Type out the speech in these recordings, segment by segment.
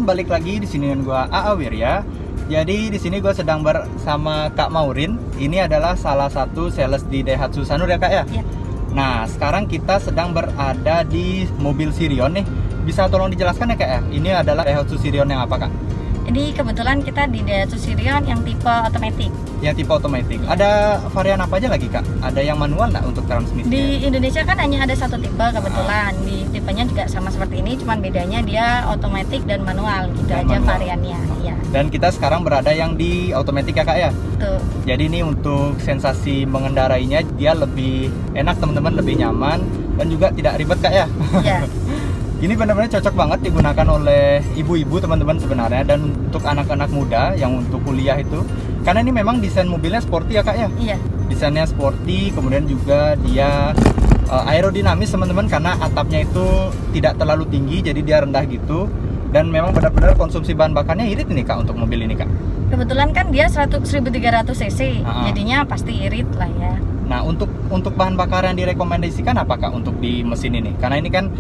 teman-teman, balik lagi di sini dengan gua AA Wirya. Jadi di sini gua sedang bersama Kak Maureen. Ini adalah salah satu sales di Daihatsu Sanur ya Kak ya? Iya. Nah, sekarang kita sedang berada di mobil Sirion nih. Bisa tolong dijelaskan ya Kak ya? Ini adalah Daihatsu Sirion yang apa Kak? Jadi kebetulan kita di Daihatsu Sirion yang tipe otomatis. Yang tipe otomatis. Ada varian apa aja lagi Kak? Ada yang manual nggak untuk transmisi? Di Indonesia kan hanya ada satu tipe kebetulan. Di tipenya juga sama seperti ini, cuman bedanya dia otomatis dan manual. Gitu Dan aja manual. variannya. Iya. Dan kita sekarang berada yang di otomatis ya Kak ya? Tuh. Jadi ini untuk sensasi mengendarainya dia lebih enak teman-teman, lebih nyaman dan juga tidak ribet Kak ya. Iya. Ini benar-benar cocok banget digunakan oleh ibu-ibu teman-teman sebenarnya, dan untuk anak-anak muda yang untuk kuliah itu. Karena ini memang desain mobilnya sporty ya Kak ya. Iya. Desainnya sporty, kemudian juga dia aerodinamis teman-teman, karena atapnya itu tidak terlalu tinggi jadi dia rendah gitu. Dan memang benar-benar konsumsi bahan bakarnya irit ini Kak untuk mobil ini Kak. Kebetulan kan dia 1300 cc, jadinya pasti irit lah ya. Nah, untuk bahan bakar yang direkomendasikan apa Kak untuk di mesin ini? Karena ini kan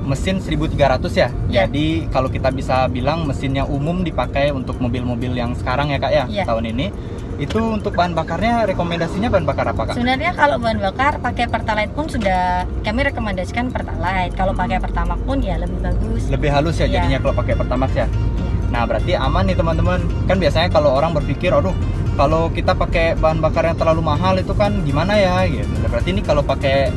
mesin 1300 ya. Ya. Jadi kalau kita bisa bilang mesin yang umum dipakai untuk mobil-mobil yang sekarang ya Kak ya, Ya. tahun ini. Itu untuk bahan bakarnya, rekomendasinya bahan bakar apa Kak? Sebenarnya kalau bahan bakar pakai Pertalite pun sudah kami rekomendasikan Pertalite. Kalau pakai Pertamax pun ya lebih bagus. Lebih halus ya Ya. jadinya kalau pakai Pertamax ya. Iya. Nah, berarti aman nih teman-teman. Kan biasanya kalau orang berpikir, aduh, kalau kita pakai bahan bakar yang terlalu mahal itu kan gimana ya gitu. Berarti ini kalau pakai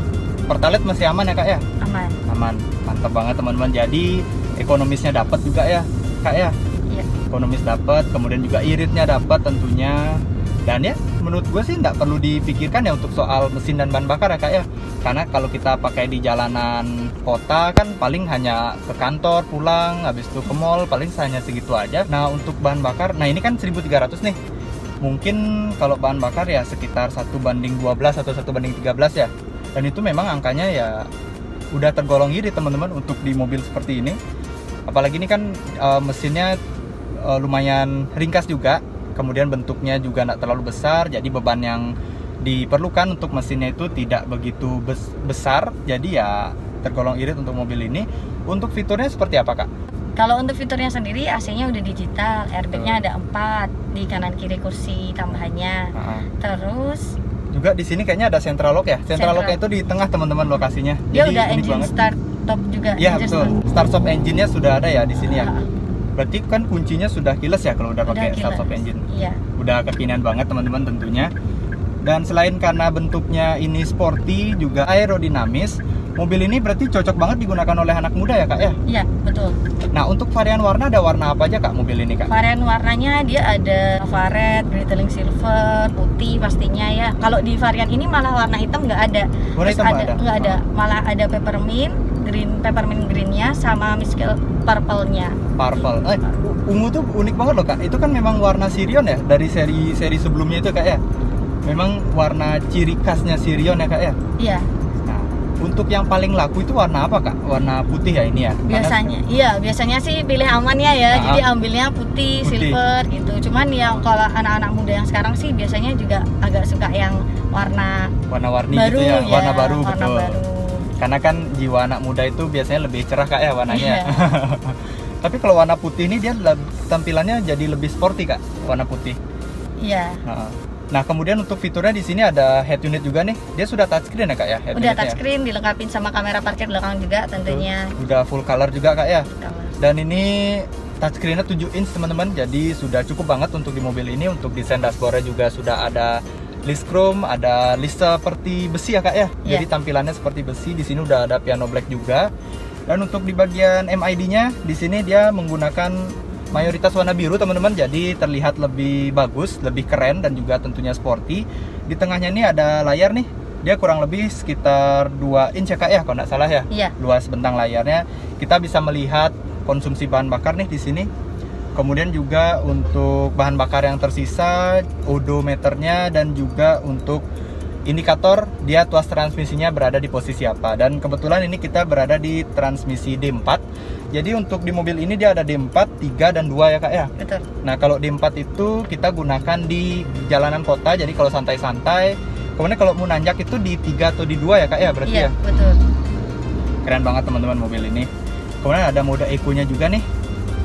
Pertalite masih aman ya Kak ya? Aman. Aman, mantap banget teman-teman. Jadi ekonomisnya dapat juga ya Kak ya. Iya. Ekonomis dapat, kemudian juga iritnya dapat tentunya. Dan ya menurut gue sih nggak perlu dipikirkan ya untuk soal mesin dan bahan bakar ya Kak ya. Karena kalau kita pakai di jalanan kota kan paling hanya ke kantor, pulang, habis itu ke mall, paling hanya segitu aja. Nah, untuk bahan bakar, nah ini kan 1300 nih. Mungkin kalau bahan bakar ya sekitar 1:12 atau 1:13 ya. Dan itu memang angkanya ya udah tergolong irit teman-teman untuk di mobil seperti ini. Apalagi ini kan mesinnya lumayan ringkas juga, kemudian bentuknya juga nggak terlalu besar, jadi beban yang diperlukan untuk mesinnya itu tidak begitu besar, jadi ya tergolong irit untuk mobil ini. Untuk fiturnya seperti apa Kak? Kalau untuk fiturnya sendiri AC-nya udah digital, airbagnya ada 4 di kanan kiri kursi tambahannya. Terus Juga di sini kayaknya ada central lock ya. Central lock itu di tengah teman-teman lokasinya. dia Jadi udah unik engine banget. start top juga. Iya engine betul. Start stop engine-nya sudah ada ya di sini ya. Ah, Berarti kan kuncinya sudah keyless ya kalau udah pakai start stop engine. Iya. Udah kekinian banget teman-teman tentunya. Dan selain karena bentuknya ini sporty, juga aerodinamis, mobil ini berarti cocok banget digunakan oleh anak muda ya Kak ya? Iya, betul. Nah, untuk varian warna ada warna apa aja Kak mobil ini Kak? Varian warnanya dia ada red, glittering silver, putih pastinya ya. Kalau di varian ini malah warna hitam nggak ada. Warna Terus hitam nggak ada? Malah ada peppermint greennya sama miskel purple-nya. Purple. Ungu tuh unik banget loh Kak. Itu kan memang warna Sirion ya dari seri sebelumnya itu Kak ya. Memang warna ciri khasnya Sirion ya Kak ya. Iya. Nah, untuk yang paling laku itu warna apa Kak? Warna putih ya ini ya? Biasanya sih pilih aman ya. Jadi ambilnya putih, silver gitu. Cuman yang kalau anak-anak muda yang sekarang sih biasanya juga agak suka yang warna-warni baru, gitu ya. Warna baru warna betul. baru. Karena kan jiwa anak muda itu biasanya lebih cerah Kak ya warnanya. Iya. Tapi kalau warna putih ini dia tampilannya jadi lebih sporty Kak, warna putih. Iya. Nah, kemudian untuk fiturnya di sini ada head unit juga nih. Dia sudah touchscreen ya Kak ya? Udah touchscreen, dilengkapin sama kamera parkir belakang juga tentunya. Udah full color juga Kak ya? Color. Dan ini touchscreen-nya 7 inch teman-teman. Jadi sudah cukup banget untuk di mobil ini. Untuk desain dashboard-nya juga sudah ada list chrome, ada list seperti besi ya Kak ya? Yeah. Jadi tampilannya seperti besi. Di sini udah ada piano black juga. Dan untuk di bagian MID-nya di sini dia menggunakan mayoritas warna biru teman-teman, jadi terlihat lebih bagus, lebih keren dan juga tentunya sporty. Di tengahnya ini ada layar nih, dia kurang lebih sekitar 2 inch ya Kak ya, kalau nggak salah ya. Iya. Luas bentang layarnya, kita bisa melihat konsumsi bahan bakar nih di sini. Kemudian juga untuk bahan bakar yang tersisa, odometernya, dan juga untuk indikator dia tuas transmisinya berada di posisi apa. Dan kebetulan ini kita berada di transmisi D4. Jadi untuk di mobil ini dia ada D4, 3, dan 2 ya Kak ya? Betul. Nah kalau D4 itu kita gunakan di jalanan kota, jadi kalau santai-santai. Kemudian kalau mau nanjak itu di 3 atau di 2 ya Kak ya berarti Iya, ya? betul. Keren banget teman-teman mobil ini. Kemudian ada mode eco-nya juga nih.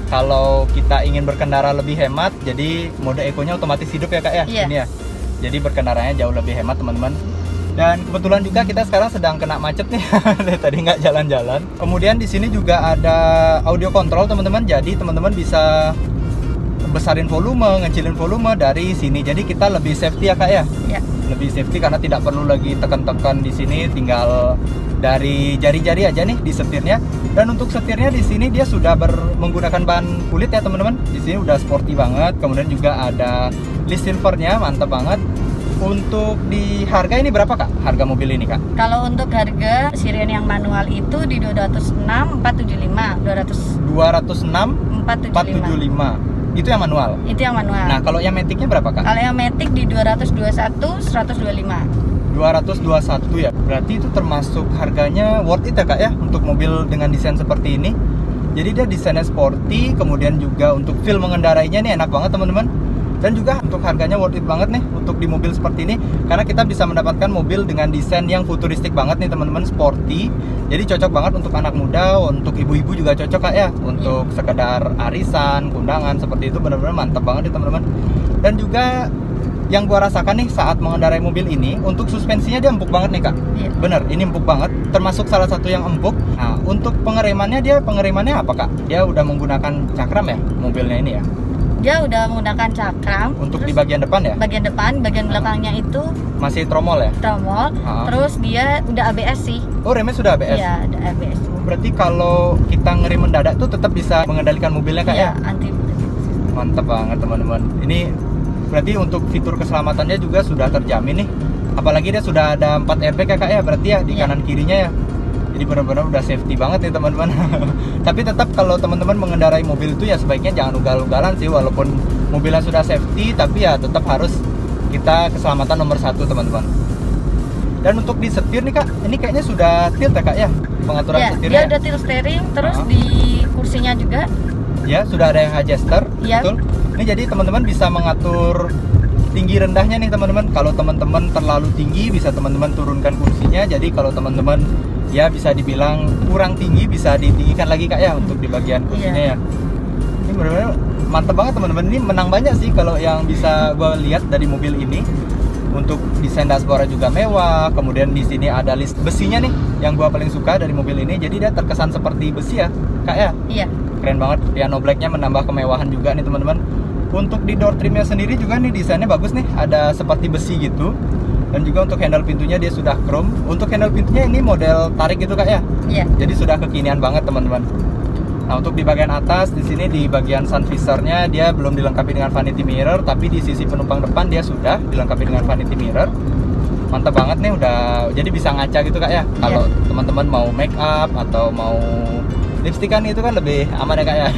kalau kita ingin berkendara lebih hemat, jadi mode ekonya otomatis hidup ya kak ya. Iya. Ini ya. Jadi berkendaranya jauh lebih hemat teman-teman. Dan kebetulan juga kita sekarang sedang kena macet nih. Tadi nggak jalan-jalan. Kemudian di sini juga ada audio control teman-teman. Jadi teman-teman bisa besarin volume, ngecilin volume dari sini. Jadi kita lebih safety ya kak ya. Iya. Lebih safety karena tidak perlu lagi tekan-tekan di sini, tinggal dari jari-jari aja nih di setirnya. Dan untuk setirnya di sini dia sudah menggunakan bahan kulit ya teman-teman. Di sini udah sporty banget. Kemudian juga ada list silvernya, mantap banget. Untuk di harga ini berapa kak? Harga mobil ini kak? Kalau untuk harga Sirion yang manual itu di 206 475, 206 475. Itu yang manual. Itu yang manual. Nah, kalau yang Matic-nya berapa kak? Kalau yang Matic di 221 125. 221 ya. Berarti itu termasuk harganya worth it ya kak ya untuk mobil dengan desain seperti ini. Jadi dia desainnya sporty, kemudian juga untuk feel mengendarainya nih enak banget teman-teman. Dan juga untuk harganya worth it banget nih untuk di mobil seperti ini, karena kita bisa mendapatkan mobil dengan desain yang futuristik banget nih teman-teman, sporty. Jadi cocok banget untuk anak muda, untuk ibu-ibu juga cocok kak ya, untuk sekedar arisan, undangan seperti itu, benar-benar mantap banget nih teman-teman. Dan juga yang gua rasakan nih saat mengendarai mobil ini, untuk suspensinya dia empuk banget nih kak. Iya. Bener, ini empuk banget, termasuk salah satu yang empuk. Nah, untuk pengeremannya apa kak? Dia udah menggunakan cakram ya mobilnya ini ya? Dia udah menggunakan cakram. Untuk di bagian depan ya? Bagian depan, bagian belakangnya itu masih tromol ya? tromol. Terus dia udah ABS sih. Oh, remnya sudah ABS? Iya, ada ABS. Berarti kalau kita ngerem mendadak tuh tetap bisa mengendalikan mobilnya kak ya? Anti. Mantap banget teman-teman. Ini berarti untuk fitur keselamatannya juga sudah terjamin nih. Apalagi dia sudah ada 4 airbag ya kak ya, berarti ya di kanan kirinya ya. Jadi benar-benar udah safety banget nih teman-teman. Tapi tetap kalau teman-teman mengendarai mobil itu ya sebaiknya jangan ugal-ugalan sih, walaupun mobilnya sudah safety, tapi ya tetap harus kita keselamatan nomor 1 teman-teman. Dan untuk di setir nih kak, ini kayaknya sudah tilt ya kak ya, pengaturan Ya, setirnya. dia udah tilt steering, terus di kursinya juga. Ya, sudah ada yang adjuster, Ya. betul. Ini jadi teman-teman bisa mengatur tinggi rendahnya nih teman-teman. Kalau teman-teman terlalu tinggi bisa teman-teman turunkan kursinya. Jadi kalau teman-teman ya bisa dibilang kurang tinggi bisa ditinggikan lagi kak ya untuk di bagian kursinya ya. Ini benar-benar mantap banget teman-teman. Ini menang banyak sih kalau yang bisa gue lihat dari mobil ini. Untuk desain dashboard juga mewah. Kemudian di sini ada list besinya nih yang gue paling suka dari mobil ini. Jadi dia terkesan seperti besi ya kak ya. Iya. Keren banget. Piano blacknya menambah kemewahan juga nih teman-teman. Untuk di door trimnya sendiri juga nih desainnya bagus nih. Ada seperti besi gitu. Dan juga untuk handle pintunya dia sudah chrome. Untuk handle pintunya ini model tarik gitu kak ya? Iya. Jadi sudah kekinian banget teman-teman. Nah untuk di bagian atas di sini di bagian sun visor-nya dia belum dilengkapi dengan vanity mirror, tapi di sisi penumpang depan dia sudah dilengkapi dengan vanity mirror. Mantap banget nih, udah jadi bisa ngaca gitu kak ya. Kalau teman-teman mau make up atau mau lipstikan itu kan lebih aman ya kak ya.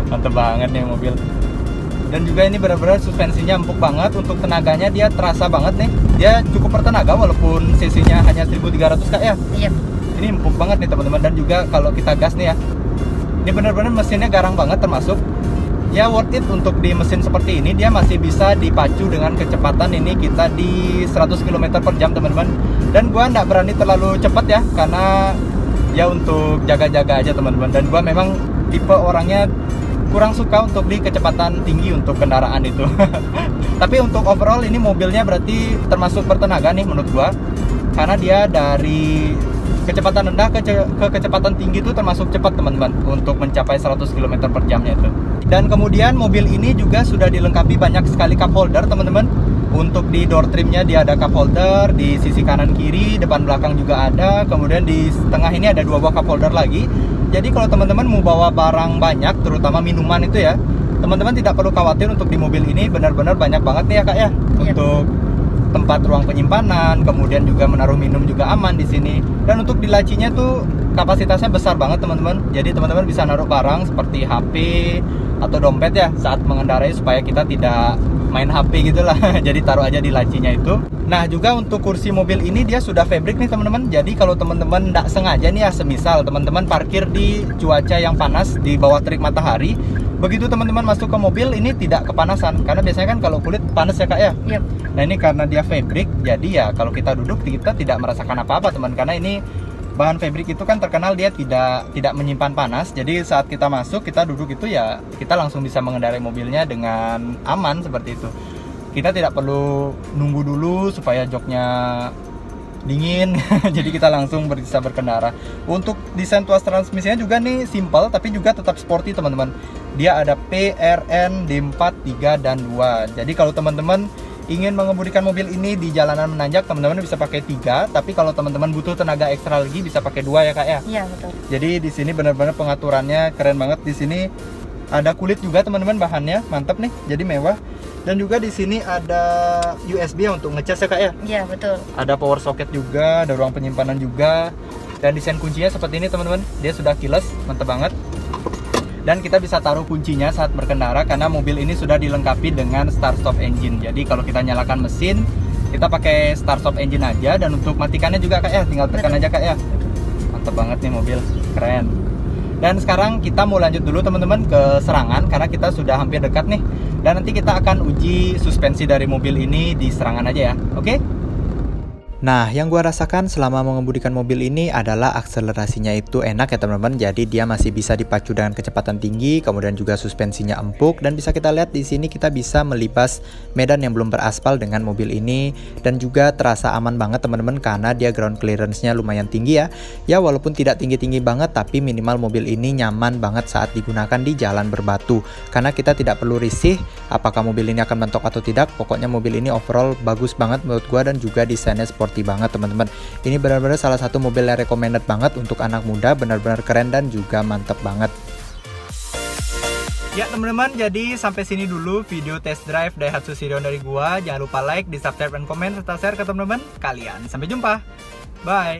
Mantap banget nih mobil. Dan juga ini benar-benar suspensinya empuk banget. Untuk tenaganya dia terasa banget nih. Dia cukup bertenaga walaupun cc-nya hanya 1300 kak ya. Iya. Ini empuk banget nih teman-teman. Dan juga kalau kita gas nih ya, ini benar-benar mesinnya garang banget, termasuk ya worth it untuk di mesin seperti ini. Dia masih bisa dipacu dengan kecepatan ini kita di 100 km per jam teman-teman. Dan gua nggak berani terlalu cepat ya, karena ya untuk jaga-jaga aja teman-teman. Dan gua memang tipe orangnya kurang suka untuk di kecepatan tinggi untuk kendaraan itu. Tapi untuk overall ini mobilnya berarti termasuk bertenaga nih menurut gua, karena dia dari kecepatan rendah ke kecepatan tinggi itu termasuk cepat teman-teman untuk mencapai 100 km per jamnya itu. Dan kemudian mobil ini juga sudah dilengkapi banyak sekali cup holder teman-teman. Untuk di door trimnya dia ada cup holder di sisi kanan kiri, depan belakang juga ada. Kemudian di tengah ini ada 2 buah cup holder lagi. Jadi kalau teman-teman mau bawa barang banyak, terutama minuman itu ya, teman-teman tidak perlu khawatir. Untuk di mobil ini benar-benar banyak banget nih ya kak ya. Untuk tempat ruang penyimpanan, kemudian juga menaruh minum juga aman di sini. Dan untuk di lacinya tuh kapasitasnya besar banget teman-teman. Jadi teman-teman bisa naruh barang seperti HP atau dompet ya saat mengendarai, supaya kita tidak main HP gitulah. Jadi taruh aja di lacinya itu. Nah juga untuk kursi mobil ini dia sudah fabric nih teman-teman. Jadi kalau teman-teman tidak sengaja nih ya, semisal teman-teman parkir di cuaca yang panas di bawah terik matahari, begitu teman-teman masuk ke mobil ini tidak kepanasan. Karena biasanya kan kalau kulit panas ya kak ya. Yep. Nah ini karena dia fabric, jadi ya kalau kita duduk kita tidak merasakan apa-apa teman. Karena ini bahan fabric itu kan terkenal dia tidak menyimpan panas. Jadi saat kita masuk, kita duduk itu ya kita langsung bisa mengendarai mobilnya dengan aman seperti itu. Kita tidak perlu nunggu dulu supaya joknya dingin. Jadi kita langsung bisa berkendara. Untuk desain tuas transmisinya juga nih simple tapi juga tetap sporty teman-teman. Dia ada PRN D4, 3 dan 2. Jadi kalau teman-teman ingin mengemudikan mobil ini di jalanan menanjak, teman-teman bisa pakai 3, tapi kalau teman-teman butuh tenaga ekstra lagi bisa pakai 2 ya Kak ya? Iya, betul. Jadi di sini benar-benar pengaturannya keren banget. Di sini ada kulit juga teman-teman, bahannya mantap nih, jadi mewah. Dan juga di sini ada USB untuk ngecas ya Kak ya? Iya, betul. Ada power socket juga, ada ruang penyimpanan juga. Dan desain kuncinya seperti ini teman-teman, dia sudah keyless, mantap banget. Dan kita bisa taruh kuncinya saat berkendara karena mobil ini sudah dilengkapi dengan start stop engine. Jadi kalau kita nyalakan mesin, kita pakai start stop engine aja. Dan untuk matikannya juga Kak ya, tinggal tekan aja Kak ya. Mantap banget nih mobil, keren. Dan sekarang kita mau lanjut dulu teman-teman ke Serangan karena kita sudah hampir dekat nih. Dan nanti kita akan uji suspensi dari mobil ini di Serangan aja ya, oke? Nah, yang gua rasakan selama mengemudikan mobil ini adalah akselerasinya itu enak ya teman-teman. Jadi dia masih bisa dipacu dengan kecepatan tinggi, kemudian juga suspensinya empuk, dan bisa kita lihat di sini kita bisa melibas medan yang belum beraspal dengan mobil ini, dan juga terasa aman banget teman-teman karena dia ground clearance-nya lumayan tinggi ya. Ya walaupun tidak tinggi-tinggi banget, tapi minimal mobil ini nyaman banget saat digunakan di jalan berbatu. Karena kita tidak perlu risih apakah mobil ini akan mentok atau tidak. Pokoknya mobil ini overall bagus banget menurut gua, dan juga desainnya sporty banget teman-teman. Ini benar-benar salah satu mobil yang recommended banget untuk anak muda, benar-benar keren dan juga mantep banget. Ya teman-teman, jadi sampai sini dulu video test drive Daihatsu Sirion dari gua. Jangan lupa like, di subscribe, dan komen serta share ke teman-teman kalian. Sampai jumpa. Bye.